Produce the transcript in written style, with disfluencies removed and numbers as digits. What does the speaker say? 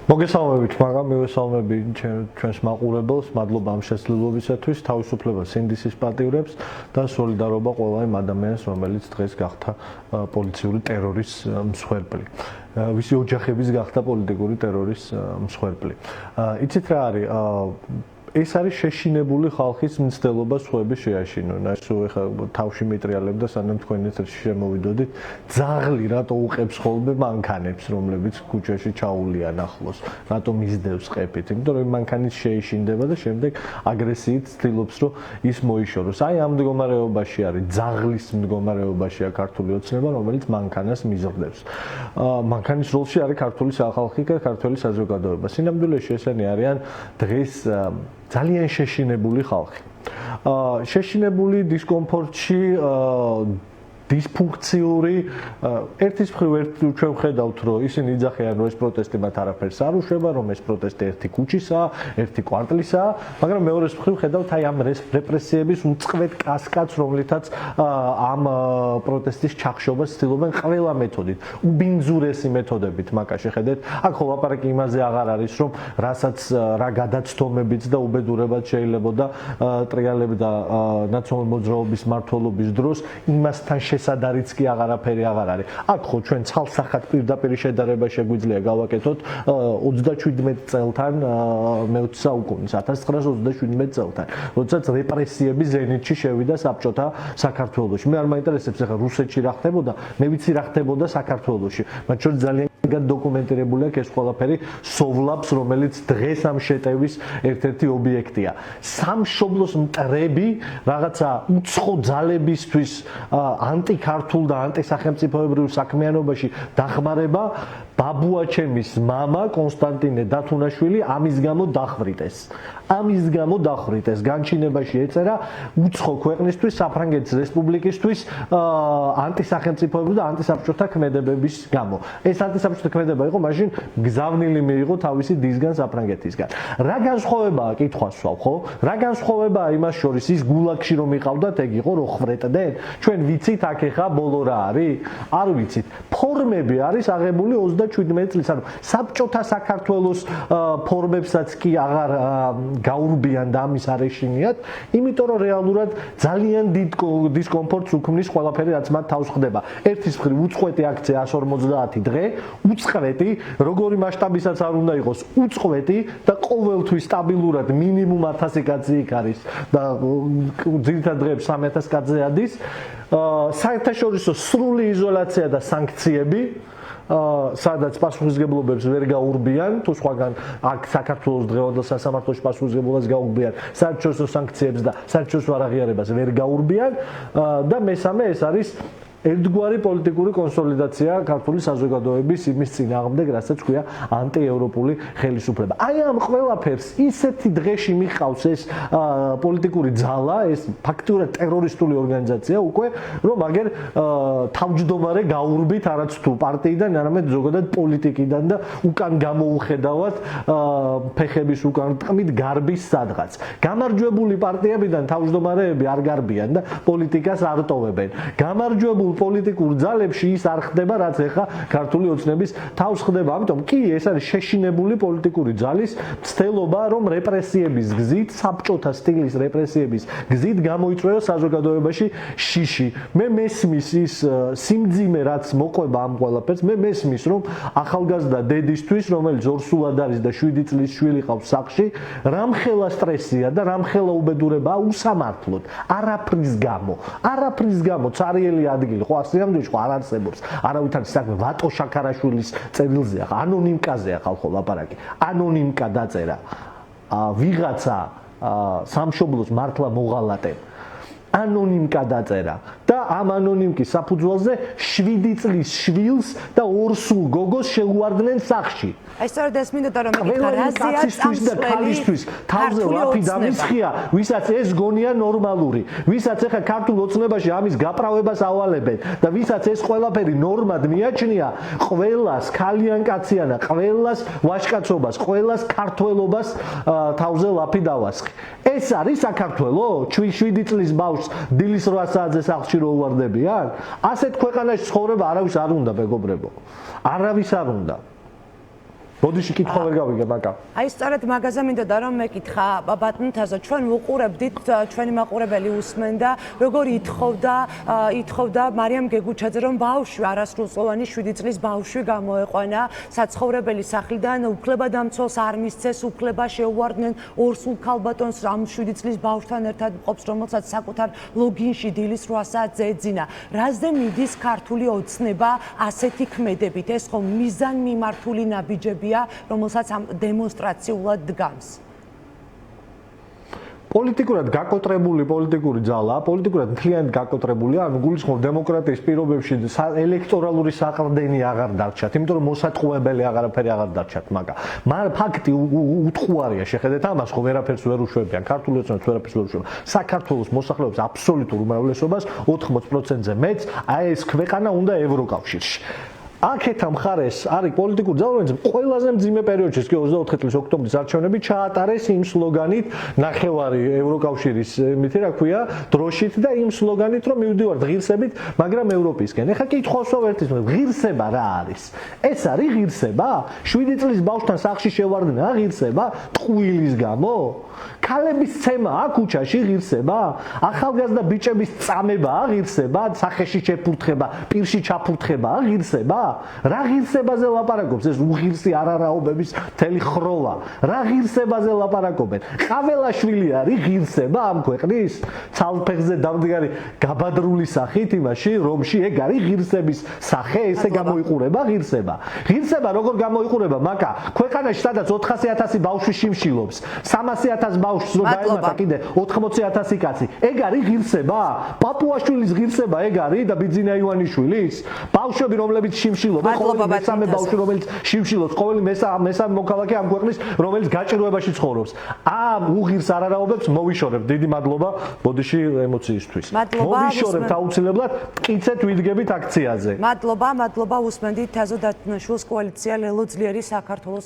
მოგესალმებით, მაგრამ მივესალმები ჩვენს მაყურებელს, მადლობა ამ შესაძლებლობისათვის, თავისუფლება სინდისის პატივრებს და სოლიდარობა ყველა იმ ადამიანს, რომელიც დღეს გახდა პოლიციური ტერორის მსხვერპლი. ვისი ოჯახების გახდა პოლიტიკური ტერორის მსხვერპლი. იცით რა არის? ეს არის შეშინებული ხალხის მცდელობა სხვების შეაშინონ. ეს ეხა თავში მეტრიალებ და სანამ თქვენი ეთერში შემოვიდოდით, ძაღლი რატო უყებს ხოლმე მანქანებს, რომლებიც ქუჩაში ჩაულიან ახლოს, რატო მისდევს ყეფით, იმიტომ რომ მანქანის შეიშინდება და შემდეგ აგრესიით ცდილობს, რომ ის მოიშოროს. აი ამ მდგომარეობაში არის, ძაღლის მდგომარეობაშია ქართული ოცნება, რომელიც მანქანას მიზრდებს. მანქანის როლში არის ქართული სახალხო და ქართული საზოგადოება. სინამდვილეში ესენი არიან დღეს ძალიან შეშინებული ხალხი. შეშინებული დისკომფორტში დისფუნქციური ერთის მხრივ ჩვენ ვხედავთ, რომ ისინი იძახიან, რომ ეს პროტესტი მათ არაფერს არ უშვება, რომ ეს პროტესტი ერთი ქუჩისაა, ერთი კვარტლისაა, მაგრამ მეორეს მხრივ ხედავთ აი ამ რეპრესიების უწყვეტ კასკადს, რომლითაც ამ პროტესტის ჩახშობას ცდილობენ ყველა მეთოდით, უბინძურესი მეთოდებით, მაკა შეხედეთ, აქ ხო ლაპარაკი იმაზე აღარ არის, რომ რა გადაცდომებიც და უბედურებაც შეიძლება და ტრიალებდა ნაციონალური მოძრაობის მმართველობის დროს იმასთან შესადარიც კი აღარაფერი აღარ არის. აქ ხო ჩვენ ცალსახად პირდაპირ შედარება შეგვიძლია გავაკეთოთ 37 წელთან მე-20 საუკუნის 1937 წელთან, როდესაც რეპრესიები ზენიტში შევიდა საბჭოთა საქართველოში. მე არ მაინტერესებს ახლა რუსეთში რა ხდებოდა, მე ვიცი რა ხდებოდა საქართველოში. მათ შორის ძალიან დოკუმენტირებული აქვს ეს ყველაფერი სოვლაპს, რომელიც დღეს ამ შეტევის ერთ-ერთი ობიექტია. სამშობლოს მტრები რაღაცა უცხო ძალებისთვის ანტიქართულ და ანტისახელმწიფოებრივ საქმიანობაში დახმარება ბაბუაჩემის მამა კონსტანტინე დათუნაშვილი ამის გამო დახვრიტეს. განჩინებაში ეწერა უცხო ქვეყნისთვის, საფრანგეთის რესპუბლიკისთვის ანტისახელმწიფოებრივ და ანტისაბჭოთა ქმედებების გამო. ეს ანტისაბჭოთა ქმედება იყო მაშინ გზავნილი მიიღო თავისი დისგან საფრანგეთისგან. რა განსხვავებაა კითხვას ვსვავ, ხო? რა განსხვავებაა იმას შორის ის გულაგში რომ იყავდათ, ეგ იყო რომ ხრეტდნენ? ჩვენ ვიცით აქ ეხა ბოლო რა არის? არ ვიცით. ფორმები არის აღებული 37 წლის, ანუ საბჭოთა საქართველოს ფორმებსაც კი აღარ გაურბიან და ამის არ ეშინიათ, იმიტომ რომ რეალურად ძალიან დიდ დისკომფორტს უქმნის ყველაფერი, რაც მათ თავს ხდება. ერთის მხრივ უწყვეტი აქცია 150 დღე, უწყვეტი, როგორი მასშტაბისაც არ უნდა იყოს, უწყვეტი და ყოველთვის სტაბილურად მინიმუმ 1000 კაცი იქ არის და ძირითად დღეებს 3000 კაცზე ადის. საერთაშორისო სრული იზოლაცია და სანქციები, სადაც პასუხისმგებლობებს ვერ გაურბიან, თუ სხვაგან აქ საქართველოს დღევანდელ სასამართლოში პასუხისმგებლობას გაურბიან, საერთაშორისო სანქციებს და საერთაშორისო არაღიარებას ვერ გაურბიან და მესამე ეს არის ერთგვარი პოლიტიკური კონსოლიდაცია ქართული საზოგადოების იმის წინააღმდეგ, რასაც ქვია ანტიევროპული ხელისუფლება. აი ამ ყველაფერს ისეთი დღეში მიყავს ეს პოლიტიკური ძალა, ეს ფაქტურად ტერორისტული ორგანიზაცია უკვე, რომ აგერ თავმჯდომარე გაურბით არაც თუ პარტიიდან, არამედ ზოგადად პოლიტიკიდან და უკან გამოუხედავად ფეხების უკან ტყმით გარბის სადღაც. გამარჯვებული პარტიებიდან თავმჯდომარეები არ გარბიან და პოლიტიკას არ ტოვებენ. გამარჯვებულ პოლიტიკურ ძალებში ის არ ხდება, რაც ეხა ქართული ოცნების თავს ხდება. ამიტომ კი ეს არის შეშინებული პოლიტიკური ძალის მცდელობა, რომ რეპრესიების გზით, საბჭოთა სტილის რეპრესიების გზით გამოიწვია საზოგადოებაში შიში. მე მესმის ის სიმძიმე, რაც მოყვება ამ ყველაფერს, მე მესმის, რომ ახალგაზრდა დედისთვის, რომელიც ორსულად არის და 7 წლის შვილი ყავს სახლში, რამხელა სტრესია და რამხელა უბედურებაა უსამართლოდ, არაფრის გამო, цаრიელი ადგილი ხო ასიამდეში ხო არ არსებობს. არავითარ საქმე ვატო შაქარაშვილის წერილზეა, ანონიმკაზეა ხალხო ლაპარაკი. ანონიმკა დაწერა. ვიღაცა სამშობლოს მართლა მოღალატებ. ანონიმკა დაწერა და ამ ანონიმკის საფუძველზე 7 წლის შვილს და ორსულ გოგოს შეუვარდნენ სახლში. აი სწორედ ეს მინდოდა რომ მეკითხა რაზეა და ქალისთვის თავზე ლაფი დამისხია, ვისაც ეს გონია ნორმალური, ვისაც ახლა ქართულ ოცნებაში ამის გაправებას ავალებენ და ვისაც ეს ყველაფერი ნორმად მიაჩნია, ყველას ქალიან კაციანა, ყველას ვაჟკაცობას, ყველას ქართველობას თავზე ლაფი დავასხი. ეს არის საქართველო? 7 წლის ბავშვს დილის 8 საათზე სახლში რო უვარდებიან? ასეთ ქვეყანაში ცხოვრება არავის არ უნდა, მეგობრებო. არავის არ უნდა. ბოდიში კითხვა ვერ გავიგე მაგა. აი სწორედ მაგაზე მინდოდა რომ მეკითხა ბატონ თაზა ჩვენ ვუყურებდით ჩვენი მაყურებელი უსმენდა როგორ ითხოვდა მარიამ გეგუჩაძე რომ ბავშვი არასრულწლოვანი 7 წლის ბავშვი გამოეყვანა საცხოვრებელი სახლიდან უფლებადამცველს არ მისცეს უფლება შეუვარდნენ ორ სულ ქალბატონს ამ 7 წლის ბავშვთან ერთად მყოფს რომელსაც საკუთარ ლოგინში დილის 8 საათზე ეძინა რაზე მიდის ქართული ოცნება ასეთი ქმედებით ეს ხომ მიზანმიმართული ნაბიჯები რომელსაც ამ დემონსტრაციულად დგამს. პოლიტიკურად გაკოტრებული პოლიტიკური ძალა, პოლიტიკურად მთლიანად გაკოტრებულია, ანუ გულისხმობ დემოკრატიის პირობებში ელექტორალური საყრდენი აღარ დარჩათ, იმიტომ რომ მოსატყუებელი აღარაფერი აღარ დარჩათ, მაგრამ ფაქტი უთხოვარია, შეხედეთ ამას, ხო ვერაფერს ვერ უშვებიან, ქართული ოცნებს ვერაფერს ვერ უშვებიან. საქართველოს მოსახლეობის აბსოლუტურ უმრავლესობას 80%-ზე მეც აი ეს ქვეყანა უნდა ევროკავშირში. აქეთ ამ მხარეს არის პოლიტიკური ძალა, რომელიც ყველაზე მძიმე პერიოდში, კი 24 წლის ოქტომბრის არჩევნები ჩაატარეს იმ სლოგანით, ნახევარი ევროკავშირის, მითი რა ქვია, დროშით და იმ სლოგანით, რომ მივდივართ ღირსებით, მაგრამ ევროპისკენ. ეხლა კითხავს ვერთის, ღირსება რა არის? ეს არის ღირსება? 7 წლის ბავშვთან სახლში შევარდნა, ღირსება? ტყუილის გამო? ქალების ცემა აქ ქუჩაში ღირსება? ახალგაზრდა ბიჭების წამება ღირსება? სახეში შეფურთხება, პირში ჩაფურთხება ღირსება? რა ღირსებაზე ლაპარაკობს ეს უღირსი არარაობების მთელი ხროვა? რა ღირსებაზე ლაპარაკობენ? ყაველაშვილი არის ღირსება ამ ქვეყნის? ცალფეხზე დამდგარი გაბადრული სახით იმაში, რომში ეგ არის ღირსების სახე, ესე გამოიყურება ღირსება. ღირსება როგორ გამოიყურება, მაკა? ქვეყანაში სადაც 400,000 ბავშვი შიმშილობს, 300,000 ბავშვს რო გაემართა კიდე 80,000 კაცი. ეგ არის ღირსება? პაპუაშვილის ღირსება ეგ არის და ბიძინა ივანიშვილის? ბავშვები რომლებიც შიმშილობენ, ყოველი მესამე ბავშვი რომელიც შიმშილობს, ყოველი მესამე მოქალაქე ამ ქვეყნის რომელიც გაჭირვებაში ცხოვრობს. ამ უღირს არარაობებს მოვიშორებ. დიდი მადლობა ბოდიში ემოციისთვის. მოვიშორებთ აუცილებლად, მტკიცეთ ვიდგებით აქციაზე. მადლობა უსმენდით თაზო დათნაშვილს კოალიცია ლელო ძლიერი საქართველოს